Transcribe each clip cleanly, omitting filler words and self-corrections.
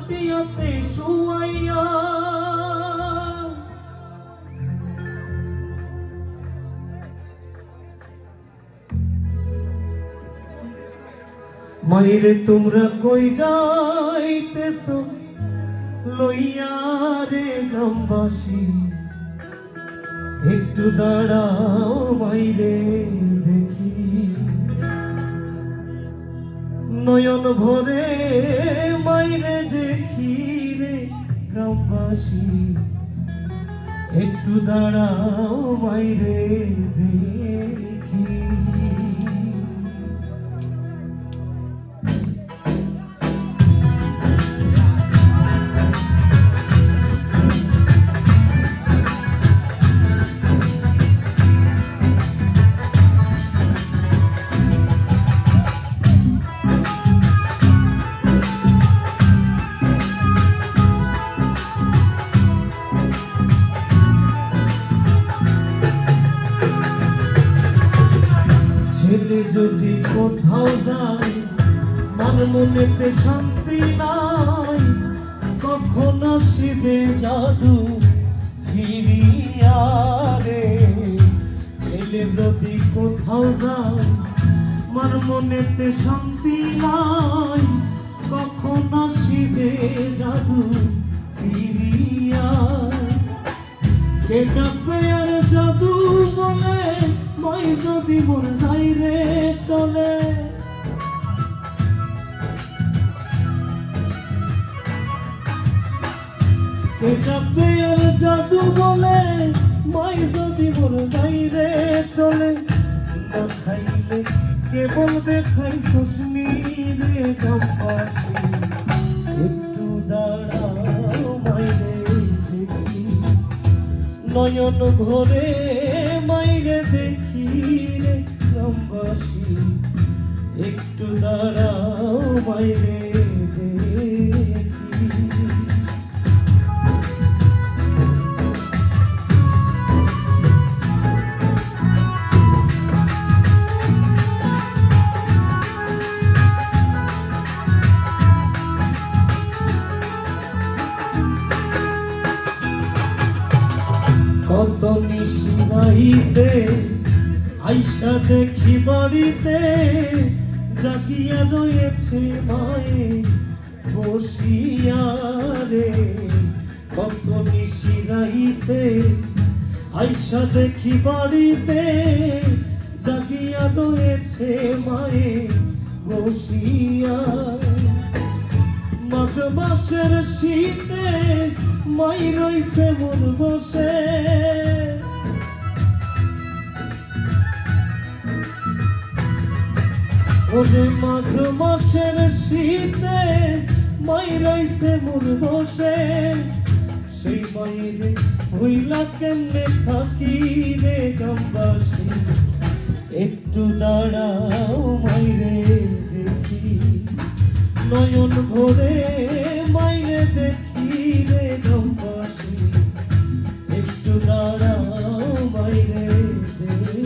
খাটিয়াতে শুয়াইয়া মাইরে তোমরা কই যাইতেছ লইয়া রে গ্রামবাসী একটু দাঁড়াও মাইরে দেখি নয়ন ভরে মাইরে দেখি রে গ্রামবাসী একটু দাঁড়াও মাইরে দেখি যদি কোথাও যাই মন মনেতে শান্তি নাই কখন আসিবে জাদু ফিরিয়া রে ছেলে যদি কোথাও যাই মন মনেতে শান্তি নাই কখন আসিবে জাদু ফিরিয়া কে ডাকবে আর জাদু বলে মাই যদি মন যাই রে চলে কে ডাকবে আর জাদু বলে মাই যদি মন যাই রে চলে না খাইলে কে বলবে খাই শোষনি রে গ্রামবাসী একটু দাঁড়াও মাইরে দেখি নয়ন ঘরে মাইরে দেখি রে গ্রামবাসী একটু দাঁড়াও মাইরে দেখি কত নিশিরাইতে আইসা দেখি বাড়িতে জাগিয়া রয়েছে মায়ে বসিয়া রে কত নিশিরাইতে আইসা দেখি বাড়িতে জাগিয়া রয়েছে মায়ে বসিয়া মাঘ মাসের শীতে মাই রইছে মন বসে ওরে মাঘ মাসের শীতে মাই রইছে মন বসে সেই মাইরে হইলা কেমনে থাকি রে গ্রামবাসী একটু দাঁড়াও মাইরে দেখি নয়ন ভরে মাইরে দেখি রে গ্রামবাসী একটু দাঁড়াও মাইরে দেখি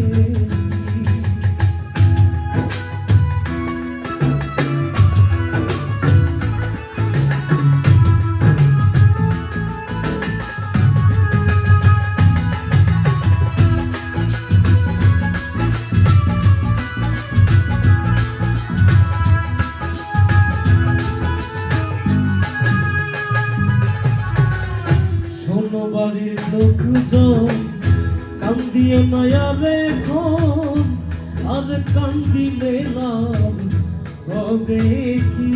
বাড়ির লোকজন কান্দিয়ে নয়া রেখন আর কান্দিলে লাভ হবে কি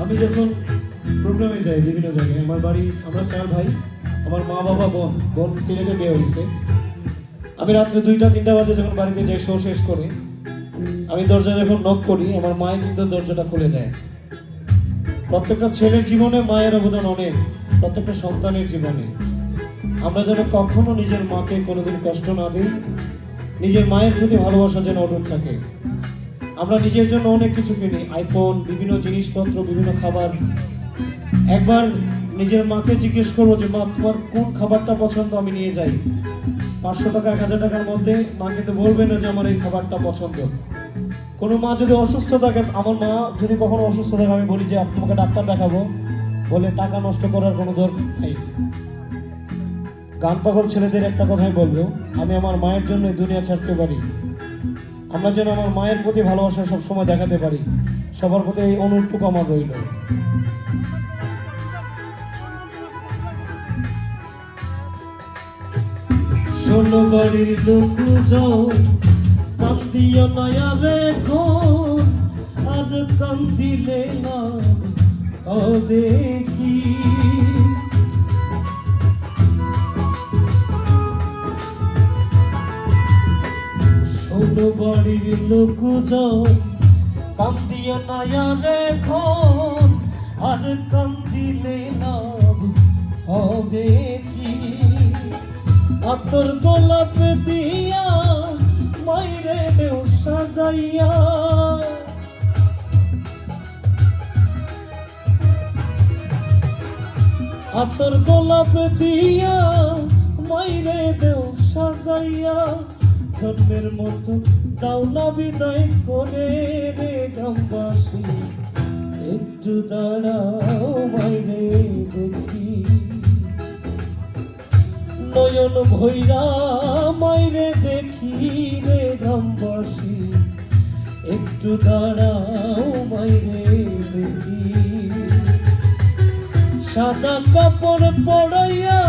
আমি যখন প্রোগ্রামে যাই বিভিন্ন জায়গায় আমার বাড়ি আমরা 4 ভাই আমার মা বাবা বোন সিলেটে বিয়ে হয়েছে আমি রাত্রে 2টা-3টা বাজে যখন বাড়িতে যাই শো শেষ করে আমি দরজা যখন নক করি আমার মাই কিন্তু দরজাটা খুলে দেয় প্রত্যেকটা ছেলের জীবনে মায়ের অবদান অনেক প্রত্যেকটা সন্তানের জীবনে আমরা যেন কখনো নিজের মাকে কোনোদিন কষ্ট না দিই নিজের মায়ের প্রতি ভালোবাসা যেন অটুট থাকে আমরা নিজের জন্য অনেক কিছু কিনি আইফোন বিভিন্ন জিনিসপত্র বিভিন্ন খাবার একবার নিজের মাকে জিজ্ঞেস করবো যে মা তোমার কোন খাবারটা পছন্দ আমি নিয়ে যাই 500 টাকা 1000 টাকার মধ্যে মা কিন্তু বলবে না যে আমার এই খাবারটা পছন্দ। কোনো মা যদি অসুস্থ থাকে, আমার মা যদি কখনো অসুস্থ থাকে, আমি বলি যে তোমাকে ডাক্তার দেখাবো, বলে টাকা নষ্ট করার কোনো দরকার নেই। গান পাগল ছেলেদের একটা কথাই বলবো, আমি আমার মায়ের জন্য দুনিয়া ছাড়তে পারি। আমরা যেন আমার মায়ের প্রতি ভালোবাসা সবসময় দেখাতে পারি, সবার প্রতি এই অনুরোধটুকু আমার রইল। ষোলো বাড়ির লোক যাও, কান্দিও নয়া রেখো, আর কান্দিলে না হবে কি। ষোলো বাড়ির লোক যাও, কান্দিও নয়া রেখো, আর কান্দিলে না হবে কি। আতর গোলাপ দিয়া মাইরে দেও সাজাইয়া, আতর গোলাপ দিয়া মাইরে দেও সাজাইয়া, জন্মের মতো দাও না বিদায় করে রে গ্রামবাসী, একটু দাঁড়াও মাইরে দেখি। নয়ন ভৈরা মাইরে দেখি রে গ্রামবাসী, একটু দাঁড়াও মাইরে দেখি। সাদা কাপড় পড়াইয়া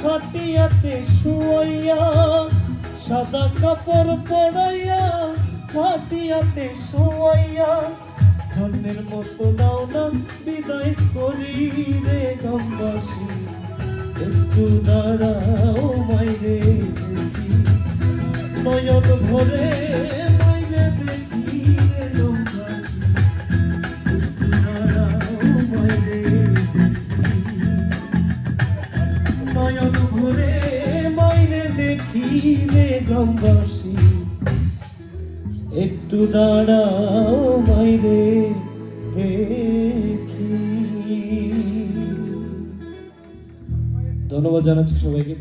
খাটিয়াতে শুয়াইয়া, সাদা কাপড় পড়াইয়া খাটিয়াতে শুয়াইয়া, জন্মের মতো দাও না বিদায় করি রে গ্রামবাসী, একটু দাঁড়াও মাইরে দেখি। নয়ন ভরে মাইরে দেখি রে গ্রামবাসী, একটু দাঁড়াও মাইরে দেখি। নয়ন ভরে মাইরে দেখি রে গ্রামবাসী, একটু দাঁড়াও মাইরে দেখি। ধন্যবাদ জানাচ্ছি সবাইকে।